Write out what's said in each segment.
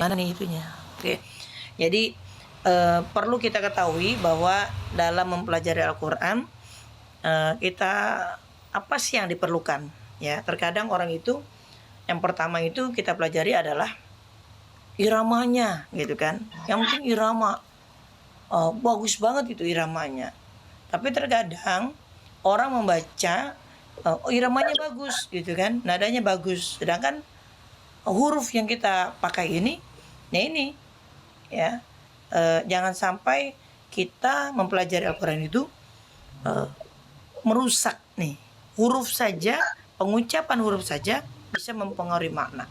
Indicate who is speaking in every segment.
Speaker 1: Mana nih itunya? Oke. Jadi perlu kita ketahui bahwa dalam mempelajari Al-Qur'an kita apa sih yang diperlukan ya? Terkadang orang itu yang pertama itu kita pelajari adalah iramanya gitu kan. Yang penting irama. Bagus banget itu iramanya. Tapi terkadang orang membaca iramanya bagus gitu kan, nadanya bagus. Sedangkan huruf yang kita pakai ini, nah ini ya jangan sampai kita mempelajari Al-Quran itu merusak nih huruf saja, pengucapan huruf saja bisa mempengaruhi makna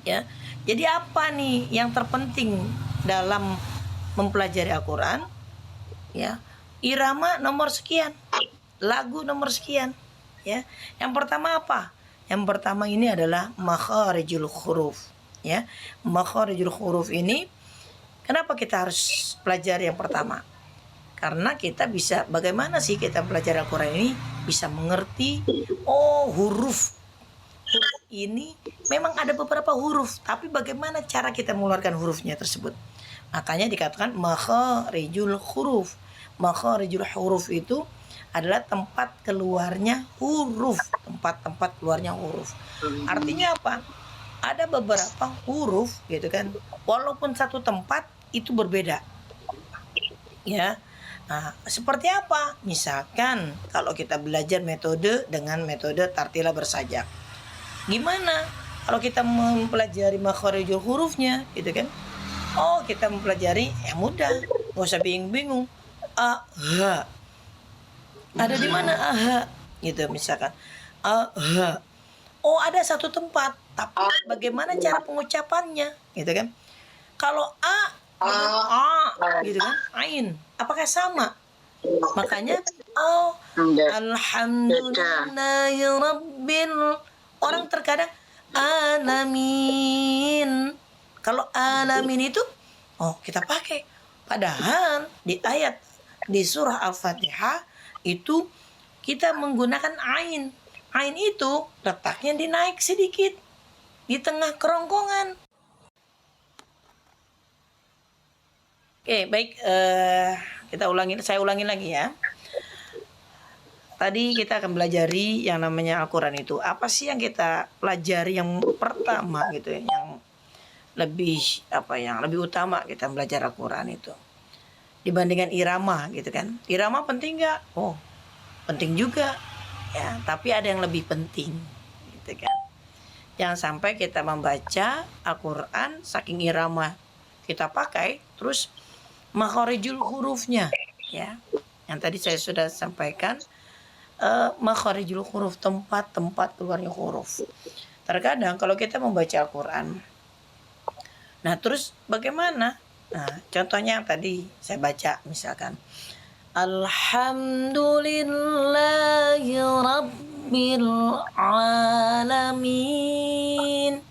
Speaker 1: ya. Jadi apa nih yang terpenting dalam mempelajari Al-Quran ya? Irama nomor sekian, lagu nomor sekian ya. Yang pertama apa? Yang pertama ini adalah makharijul huruf ya. Makharijul huruf ini kenapa kita harus pelajari yang pertama? Karena kita bisa, bagaimana sih kita belajar Al-Quran ini bisa mengerti, oh huruf ini memang ada beberapa huruf, tapi bagaimana cara kita mengeluarkan hurufnya tersebut. Makanya dikatakan makharijul huruf. Makharijul huruf itu adalah tempat keluarnya huruf, tempat-tempat keluarnya huruf. Artinya apa? Ada beberapa huruf gitu kan, walaupun satu tempat itu berbeda ya. Nah, seperti apa? Misalkan kalau kita belajar metode dengan metode tartila bersajak, gimana kalau kita mempelajari makharijul hurufnya gitu kan? Oh, kita mempelajari mudah, nggak usah bingung-bingung. A, H, ada di mana aha gitu misalkan. Aha, oh ada satu tempat, tapi bagaimana cara pengucapannya gitu kan? Kalau gitu kan, ain apakah sama? Makanya alhamdulillahi rabbil, orang terkadang alamin. Kalau alamin itu kita pakai, padahal di ayat di surah Al-Fatihah itu kita menggunakan ain. Ain itu letaknya dinaik sedikit di tengah kerongkongan. Oke, baik, saya ulangi lagi ya. Tadi kita akan belajari yang namanya Al-Quran itu. Apa sih yang kita pelajari yang pertama gitu ya, yang lebih utama kita belajar Al-Quran itu dibandingkan irama gitu kan. Irama penting nggak? Oh, penting juga ya, tapi ada yang lebih penting gitu kan. Jangan sampai kita membaca Al-Quran saking irama kita pakai, terus makharijul hurufnya ya, yang tadi saya sudah sampaikan, makharijul huruf, tempat-tempat keluarnya huruf. Terkadang kalau kita membaca Al-Quran, nah terus bagaimana? Nah contohnya yang tadi saya baca misalkan alhamdulillahi rabbil alamin.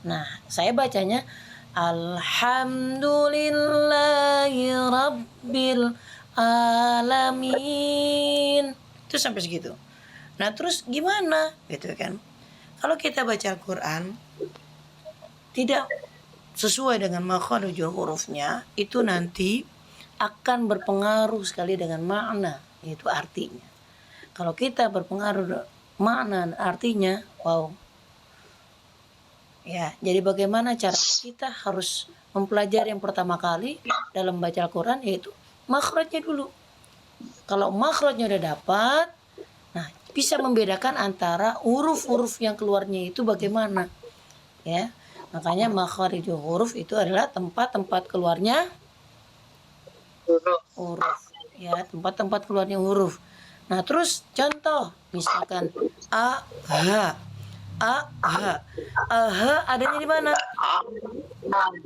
Speaker 1: Nah saya bacanya alhamdulillahi rabbil alamin. Itu sampai segitu. Nah terus gimana gitu kan? Kalau kita baca Al-Quran tidak sesuai dengan makharijul hurufnya, itu nanti akan berpengaruh sekali dengan makna, yaitu artinya. Kalau kita berpengaruh makna artinya, wow. Ya, jadi bagaimana cara kita harus mempelajari yang pertama kali dalam baca Al-Quran, yaitu makhrajnya dulu. Kalau makhrajnya udah dapat, nah bisa membedakan antara huruf-huruf yang keluarnya itu bagaimana. Ya, makanya makharijul huruf itu adalah tempat-tempat keluarnya huruf. Ya, tempat-tempat keluarnya huruf. Nah, terus contoh misalkan a, h. Adanya di mana?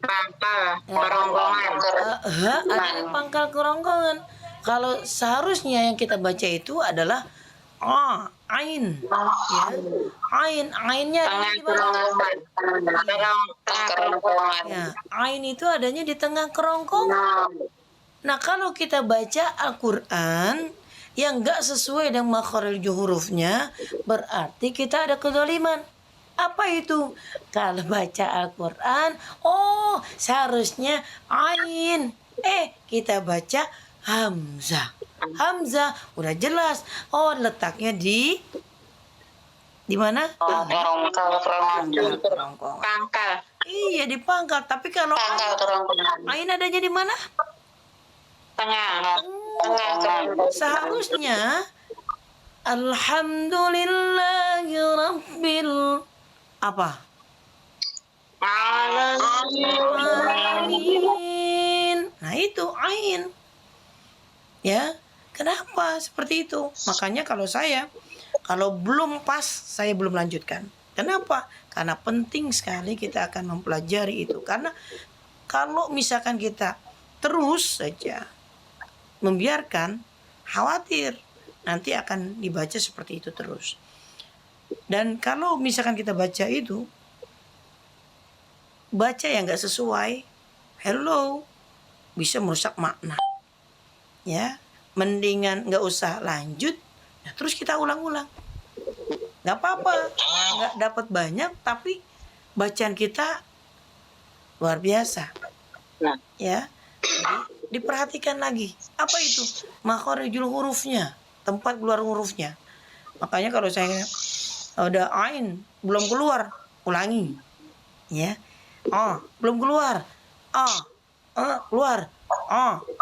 Speaker 2: Pangkal kerongkongan.
Speaker 1: Ada di pangkal kerongkongan. Kalau seharusnya yang kita baca itu adalah ain. Ya. Ainnya ada di mana? Ya, ain itu adanya di tengah kerongkongan. Nah, kalau kita baca Al-Quran yang gak sesuai dengan makharijul hurufnya, berarti kita ada kezaliman. Apa itu? Kalau baca Al-Quran, oh seharusnya ain. Kita baca hamzah. Hamzah udah jelas. Oh letaknya di mana? Kerongkongan.
Speaker 2: Pangkal.
Speaker 1: Iya di pangkal. Tapi kalau
Speaker 2: Pangkal kerongkongan.
Speaker 1: ain adanya di mana?
Speaker 2: Tengah.
Speaker 1: Seharusnya Alhamdulillahi Rabbil apa? Alamin. Nah itu ain. Ya, kenapa seperti itu? Makanya kalau belum pas, saya belum lanjutkan. Kenapa? Karena penting sekali kita akan mempelajari itu. Karena kalau misalkan kita terus saja membiarkan, khawatir nanti akan dibaca seperti itu terus. Dan kalau misalkan kita baca itu, baca yang nggak sesuai, bisa merusak makna. Ya, mendingan nggak usah lanjut, nah, terus kita ulang-ulang. Nggak apa-apa, nggak dapat banyak, tapi bacaan kita luar biasa. Ya, jadi diperhatikan lagi. Apa itu? Makharijul hurufnya, tempat keluar hurufnya. Makanya kalau saya ada ain belum keluar, ulangi. Ya. Belum keluar. Keluar.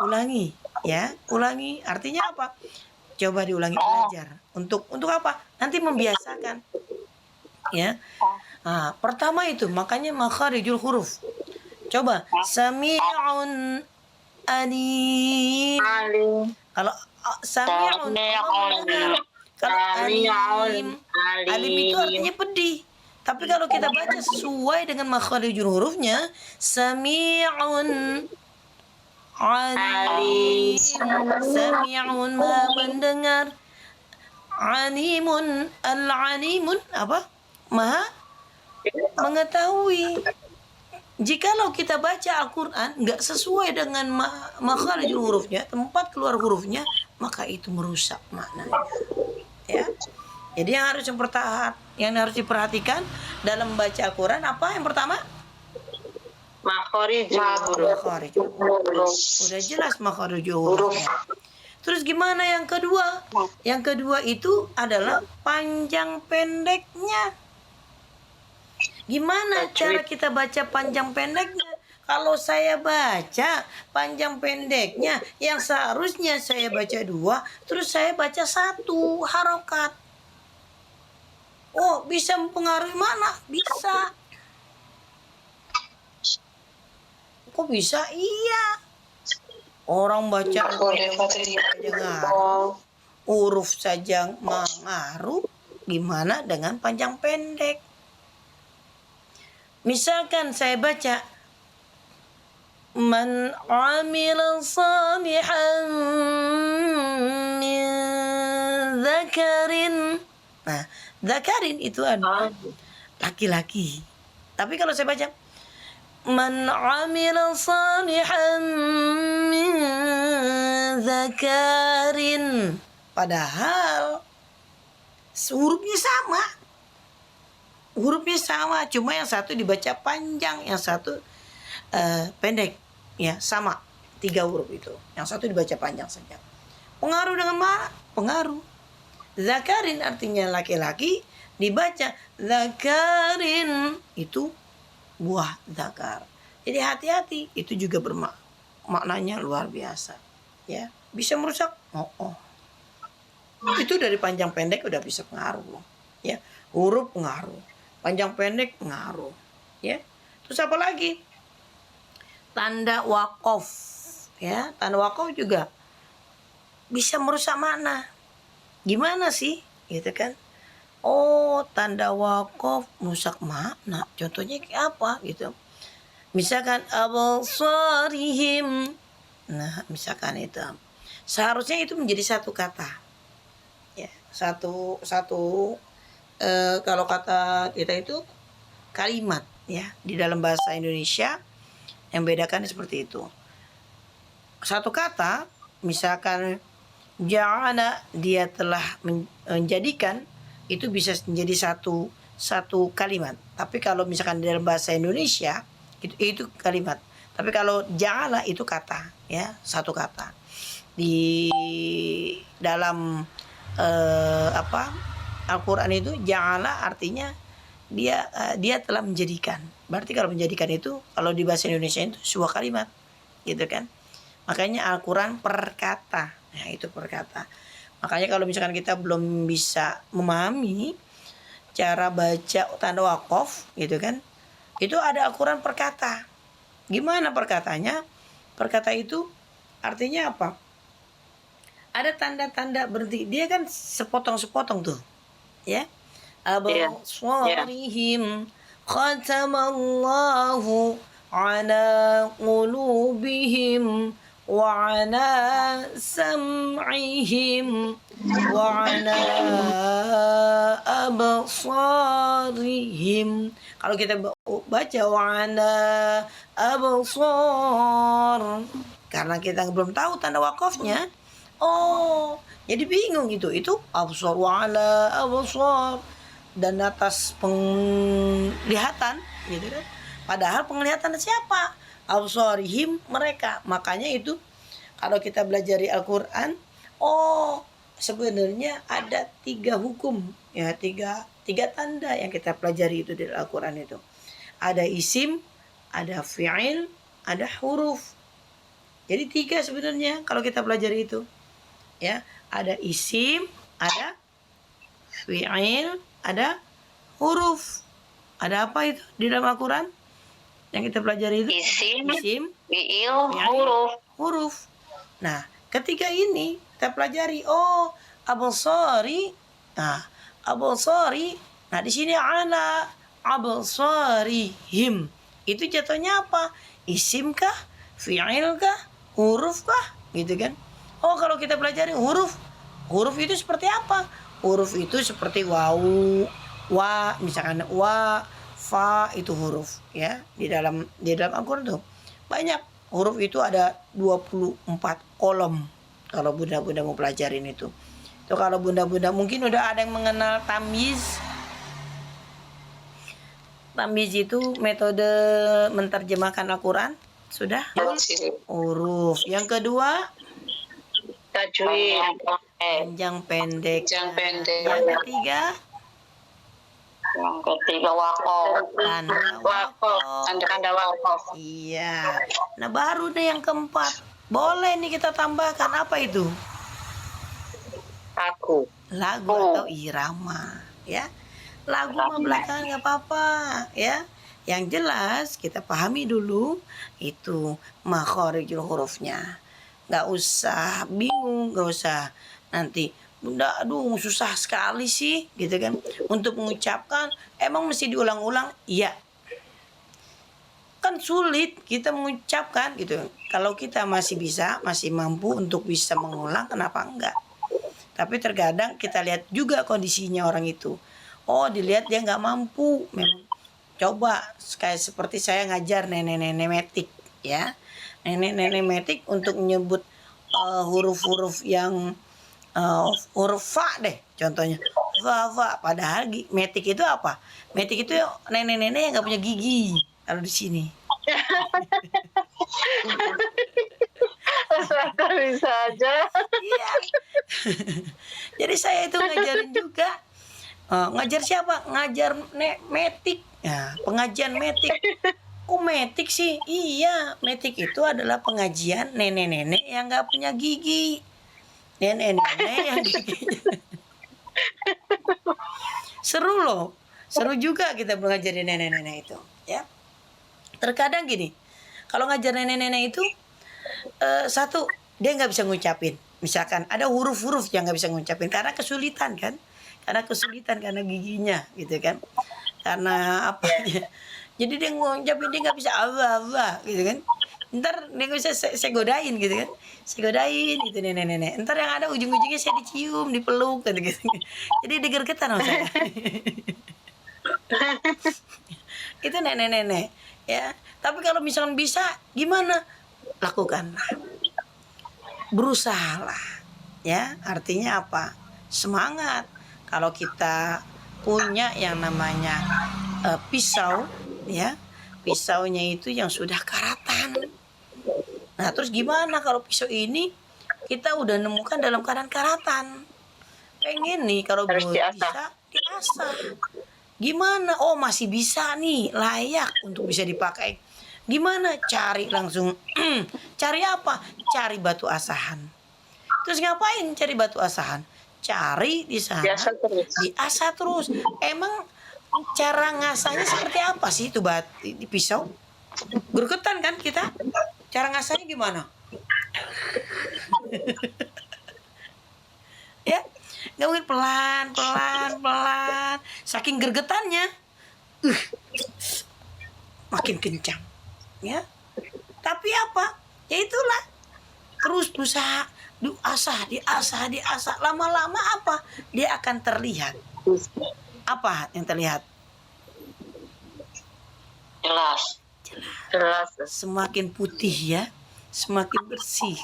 Speaker 1: Ulangi. Ya, ulangi. Artinya apa? Coba diulangi belajar. Untuk apa? Nanti membiasakan. Ya. Pertama itu makanya makharijul huruf. Coba sami'un alim. Kalau sami'un kalau alim itu artinya pedih. Tapi kalau kita baca sesuai dengan makharijul hurufnya, sami'un alim, sami'un maha mendengar, alimun, al-alimun apa? Maha mengetahui. Jikalau kita baca Al-Quran nggak sesuai dengan makharijul hurufnya, tempat keluar hurufnya, maka itu merusak maknanya. Ya. Jadi yang harus diperhatikan dalam membaca Al-Quran apa yang pertama? Makharijul huruf. Udah jelas makharijul huruf. Terus gimana yang kedua? Yang kedua itu adalah panjang pendeknya. Gimana cara kita baca panjang pendeknya? Kalau saya baca panjang pendeknya, yang seharusnya saya baca 2, terus saya baca 1 harokat. Oh, bisa mempengaruhi mana? Bisa. Kok bisa? Iya. Orang baca huruf saja mengaruh, gimana dengan panjang pendek? Misalkan saya baca man amila salihan min dzakarin. Nah, dzakarin itu adalah laki-laki. Tapi kalau saya baca man amila salihan min dzakarin, padahal hurufnya sama, cuma yang satu dibaca panjang, yang satu pendek, ya sama 3 huruf itu, yang satu dibaca panjang saja. Pengaruh dengan mana? Pengaruh. Zakarin artinya laki-laki, dibaca zakarin, itu buah zakar. Jadi hati-hati, itu juga maknanya luar biasa. Ya, bisa merusak. Itu dari panjang pendek udah bisa pengaruh. Ya, huruf pengaruh, panjang pendek pengaruh. Ya, terus apa lagi? Tanda wakof, ya, tanda wakof juga bisa merusak makna. Gimana sih, gitu kan? Oh, tanda wakof merusak makna. Contohnya kayak apa, gitu? Misalkan absarihim. Nah, misalkan itu, seharusnya itu menjadi satu kata. Ya, satu kalau kata kita itu kalimat, ya, di dalam bahasa Indonesia. Yang bedakan seperti itu. Satu kata, misalkan ja'ala, dia telah menjadikan, itu bisa menjadi satu kalimat. Tapi kalau misalkan di dalam bahasa Indonesia itu kalimat. Tapi kalau ja'ala itu kata, ya, satu kata. Di dalam Al-Qur'an itu ja'ala artinya dia telah menjadikan. Berarti kalau menjadikan itu kalau di bahasa Indonesia itu sebuah kalimat, gitu kan. Makanya Al-Qur'an perkata. Nah, itu perkata. Makanya kalau misalkan kita belum bisa memahami cara baca tanda wakaf, gitu kan, itu ada Al-Quran perkata. Gimana perkatanya? Perkata itu artinya apa? Ada tanda-tanda berhenti. Dia kan sepotong-sepotong tuh, ya. Absarihim khatamallahu ala qulubihim wa ala sam'ihim wa ala absarihim. Kalau kita baca wa ala absar, karena kita belum tahu tanda wakafnya, oh jadi bingung itu absar wa ala absar, dan atas penglihatan, gitu kan. Padahal penglihatan siapa? Absarihim, mereka. Makanya itu kalau kita belajar di Al-Quran, oh sebenarnya ada 3 hukum, ya, tiga tanda yang kita pelajari itu di Al-Quran itu. Ada isim, ada fi'il, ada huruf. Jadi 3 sebenarnya kalau kita pelajari itu, ya. Ada isim, ada fi'il, ada huruf. Ada apa itu di dalam Al-Quran yang kita pelajari itu?
Speaker 2: Isim, fi'il,
Speaker 1: huruf. Nah, ketiga ini kita pelajari. Oh, absari. Nah, absari. Nah, di sini ala absarihim. Itu jatuhnya apa? Isim kah? Fi'il kah? Huruf kah? Gitu kan? Oh, kalau kita pelajari huruf. Huruf itu seperti apa? Huruf itu seperti wau, wa, misalkan wa, fa, itu huruf, ya. Di dalam Al-Qur'an tuh banyak huruf, itu ada 24 kolom. Kalau bunda-bunda mau pelajarin itu. Tuh kalau bunda-bunda mungkin udah ada yang mengenal tamyiz. Tamyiz itu metode menterjemahkan Al-Qur'an. Sudah? Huruf. Yang kedua
Speaker 2: tajwid,
Speaker 1: panjang pendek.
Speaker 2: Panjang pendek.
Speaker 1: Yang ketiga
Speaker 2: wakaf, tanda wakaf.
Speaker 1: Iya. Nah, baru deh yang keempat. Boleh nih kita tambahkan apa itu? Lagu atau irama, ya. Lagu mah belakangan nggak apa-apa, ya. Yang jelas kita pahami dulu itu makharijul hurufnya. Nggak usah bingung, nggak usah nanti bunda, aduh susah sekali sih, gitu kan, untuk mengucapkan. Emang mesti diulang-ulang? Iya, kan sulit kita mengucapkan, gitu. Kalau kita masih mampu untuk bisa mengulang, kenapa enggak? Tapi terkadang kita lihat juga kondisinya orang itu. Oh, dilihat dia nggak mampu. Memang coba kayak seperti saya ngajar nenek-nenek metik, ya. Nenek-nenek metik untuk menyebut huruf-huruf yang huruf fa deh contohnya, fa. Padahal metik itu apa? Metik itu nenek-nenek yang nggak punya gigi kalau di sini.
Speaker 2: Bisa aja.
Speaker 1: Iya. Jadi saya itu ngajarin juga. Ngajar siapa? Ngajar metik. Ya, pengajian metik. Kok metik sih? Iya, metik itu adalah pengajian nenek-nenek yang nggak punya gigi. Nenek-nenek yang giginya. Seru loh. Seru juga kita mengajarin nenek-nenek itu, ya. Terkadang gini, kalau ngajar nenek-nenek itu satu, dia nggak bisa ngucapin. Misalkan ada huruf-huruf yang nggak bisa ngucapin karena kesulitan kan, karena giginya, gitu kan, karena apanya. Jadi dia ngucapin, dia nggak bisa apa gitu kan. Ntar dia nggak bisa saya godain, gitu kan, saya godain gitu nenek-nenek. Ntar yang ada ujung-ujungnya saya dicium, dipeluk gitu. Jadi digergetan sama saya. Itu nenek-nenek, ya. Tapi kalau misalkan bisa, gimana? Lakukanlah, berusahalah, ya. Artinya apa? Semangat. Kalau kita punya yang namanya pisau, ya. Pisaunya itu yang sudah karatan. Nah, terus gimana kalau pisau ini kita udah nemukan dalam keadaan karatan? Pengen nih kalau
Speaker 2: Harus diasah.
Speaker 1: bisa diasah. Gimana? Oh, masih bisa nih, layak untuk bisa dipakai. Gimana? Cari langsung. Cari apa? Cari batu asahan. Terus ngapain cari batu asahan? Cari di sana,
Speaker 2: Biasa terus.
Speaker 1: diasah terus. Emang cara ngasahnya seperti apa sih itu di pisau? Gergetan kan kita? Cara ngasahnya gimana? Ya, nggak mungkin pelan, pelan, pelan. Saking gergetannya, makin kencang, ya. Tapi apa? Ya itulah. Terus berusaha diasah, diasah, diasah. Lama-lama apa? Dia akan terlihat. Apa yang terlihat?
Speaker 2: Jelas. Jelas.
Speaker 1: Semakin putih ya, semakin bersih.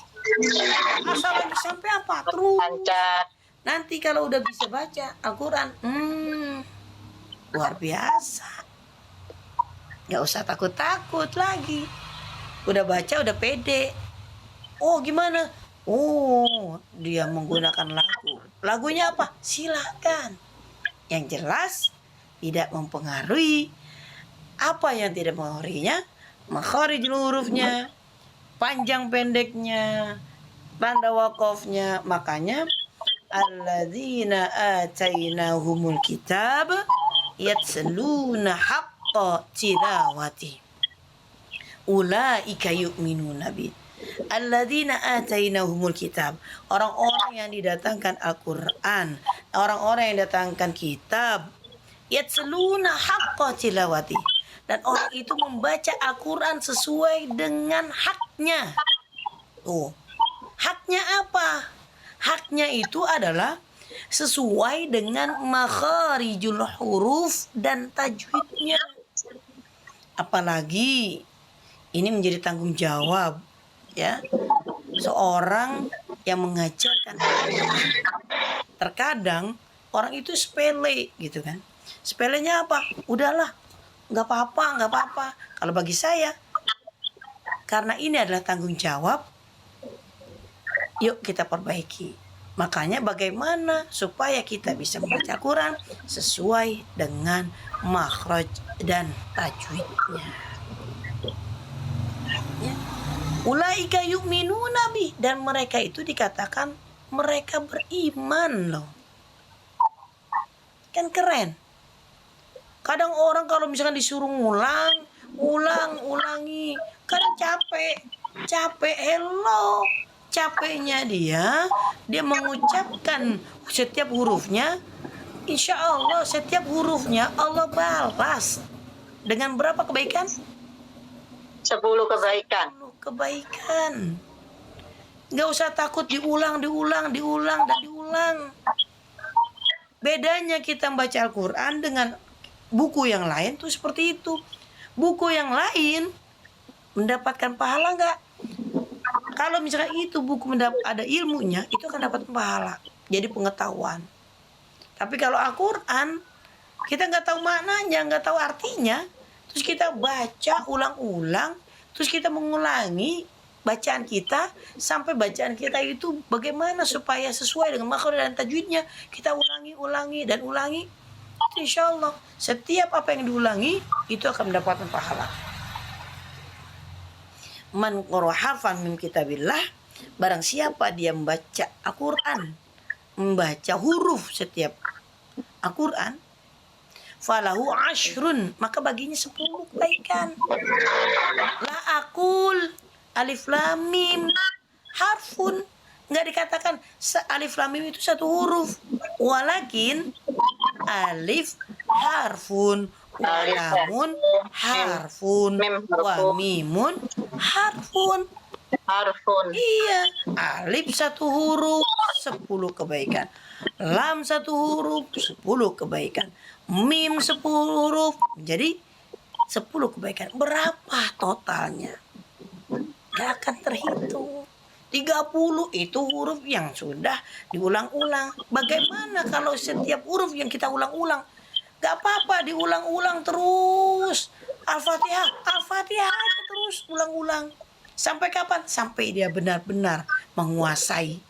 Speaker 1: Asal lagi sampai apa? Terus.
Speaker 2: Lancar.
Speaker 1: Nanti kalau udah bisa baca Al-Quran, luar biasa. Gak usah takut-takut lagi. Udah baca, udah pede. Oh, gimana? Oh, dia menggunakan lagu. Lagunya apa? Silakan. Yang jelas tidak mempengaruhi. Apa yang tidak mempengaruhinya? Makharijul hurufnya, panjang pendeknya, tanda wakofnya. Makanya alladzina atainahumul kitab yatsluna haqqa tilawati ulaika yu'minuna bi. Alladzina atainahumul kitab, orang-orang yang didatangkan Al-Qur'an, orang-orang yang didatangkan kitab, yatsluna haqqa tilawati, dan orang itu membaca Al-Qur'an sesuai dengan haknya. Tuh. Haknya apa? Haknya itu adalah sesuai dengan makharijul huruf dan tajwidnya. Apalagi ini menjadi tanggung jawab, ya, seorang yang mengajarkan. Terkadang orang itu sepele gitu kan. Sepelenya apa? Udahlah, nggak apa-apa, nggak apa-apa. Kalau bagi saya, karena ini adalah tanggung jawab, yuk kita perbaiki. Makanya bagaimana supaya kita bisa membaca Quran sesuai dengan makhraj dan tajwidnya. Ya. Ulaika yu'minuna bi, dan mereka itu dikatakan mereka beriman loh. Kan keren. Kadang orang kalau misalkan disuruh ulangi, kadang capek, hello. Capeknya dia mengucapkan setiap hurufnya, insya Allah setiap hurufnya Allah balas dengan berapa kebaikan?
Speaker 2: 10 kebaikan.
Speaker 1: 10 kebaikan. Nggak usah takut diulang. Bedanya kita membaca Al-Quran dengan buku yang lain tuh seperti itu. Buku yang lain mendapatkan pahala nggak? Kalau misalkan itu buku ada ilmunya, itu akan dapat pahala, jadi pengetahuan. Tapi kalau Al-Quran, kita nggak tahu maknanya, nggak tahu artinya, terus kita baca ulang-ulang, terus kita mengulangi bacaan kita, sampai bacaan kita itu bagaimana supaya sesuai dengan makhraj dan tajwidnya, kita ulangi, insya Allah setiap apa yang diulangi, itu akan mendapatkan pahala. Man qara harfan min kitabillah, barang siapa dia membaca Al-Quran, membaca huruf setiap Al-Quran, falahu ashrun, maka baginya 10 kebaikan. La akul alif lam mim harfun, enggak dikatakan alif lam mim itu satu huruf, walakin alif harfun, lamun harfun, wa mimun harfun. Iya, alif satu huruf 10 kebaikan, lam satu huruf 10 kebaikan, mim 10 huruf jadi 10 kebaikan. Berapa totalnya? Gak akan terhitung. 30 itu huruf yang sudah diulang-ulang. Bagaimana kalau setiap huruf yang kita ulang-ulang Gak apa-apa, diulang-ulang terus. Al-Fatihah, Al-Fatihah aja terus ulang-ulang. Sampai kapan? Sampai dia benar-benar menguasai.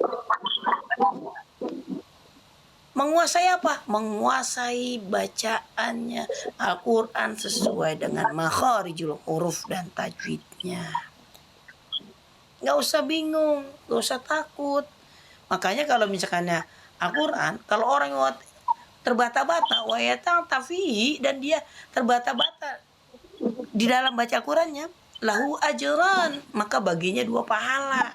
Speaker 1: Menguasai apa? Menguasai bacaannya Al-Quran sesuai dengan makharijul huruf dan tajwidnya. Gak usah bingung, gak usah takut. Makanya kalau misalkannya Al-Quran, kalau orang terbata-bata, wayatang tafihi, dan dia terbata-bata di dalam baca Al-Qurannya, lahu ajran, maka baginya 2 pahala.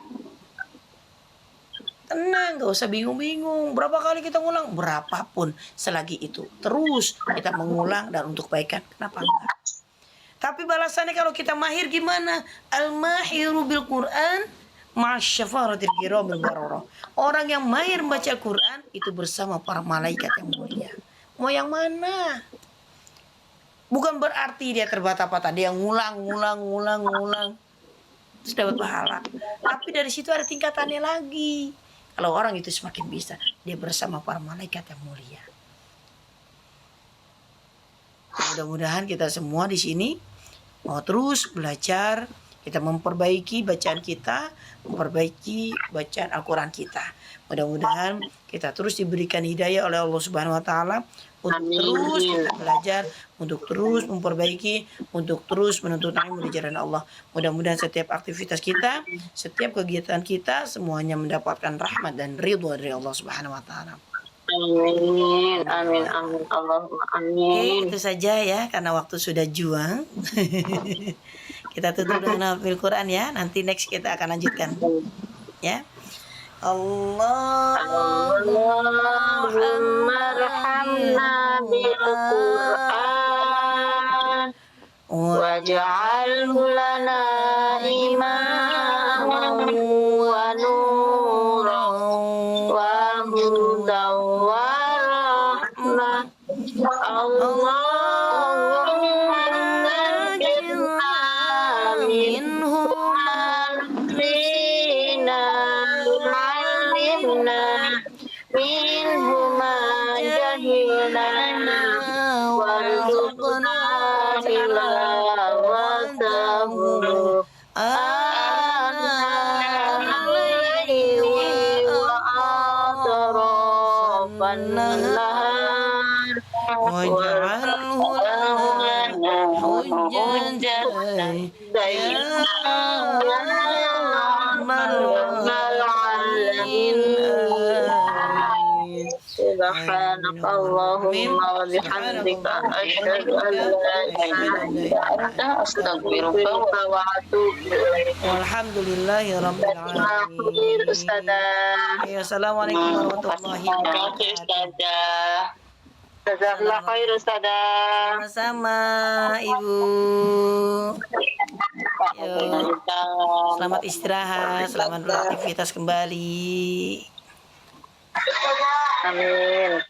Speaker 1: Tenang, gak usah bingung-bingung. Berapa kali kita ngulang? Berapapun selagi itu. Terus kita mengulang dan untuk kebaikan. Kenapa enggak? Tapi balasannya kalau kita mahir gimana? Al-mahiru bil Quran ma'asyafaratil kiramil bararah. Orang yang mahir membaca Al-Quran itu bersama para malaikat yang mulia. Mau yang mana? Bukan berarti dia terbata-bata, dia ngulang. Terus dapat pahala. Tapi dari situ ada tingkatannya lagi. Kalau orang itu semakin bisa, dia bersama para malaikat yang mulia. Mudah-mudahan kita semua di sini mau terus belajar, kita memperbaiki bacaan kita, memperbaiki bacaan Al-Quran kita. Mudah-mudahan kita terus diberikan hidayah oleh Allah Subhanahu wa taala untuk terus kita belajar, untuk terus memperbaiki, untuk terus menuntut ilmu di jalan Allah. Mudah-mudahan setiap aktivitas kita, setiap kegiatan kita semuanya mendapatkan rahmat dan ridho dari Allah Subhanahu wa taala.
Speaker 2: Amin, amin, amin, Allahumma amin.
Speaker 1: Oke, itu saja ya, karena waktu sudah juang. Kita tutup dengan hafil Quran ya. Nanti next kita akan lanjutkan. Ya.
Speaker 2: Allahumma arhamna bil Qur'an waj'alhu lana imaman wa nuran wa hudan wa rahmah. Allahumma najina minhu minhu ma jahilna warzuqna tilawatahu al-layli wa atrafan nahar
Speaker 1: Waj'alhu hujjatan
Speaker 2: Subhanakallahumma wa bihamdika asyhadu an la ilaha illa anta astaghfiruka wa atubu ilaik.
Speaker 1: Walhamdulillahirabbil alamin.
Speaker 2: Ustazah.
Speaker 1: Assalamualaikum warahmatullahi wabarakatuh.
Speaker 2: Jazakallah khair Ustazah.
Speaker 1: Sama-sama Ibu. Yuk. Selamat istirahat, selamat beraktivitas kembali.
Speaker 2: Amin.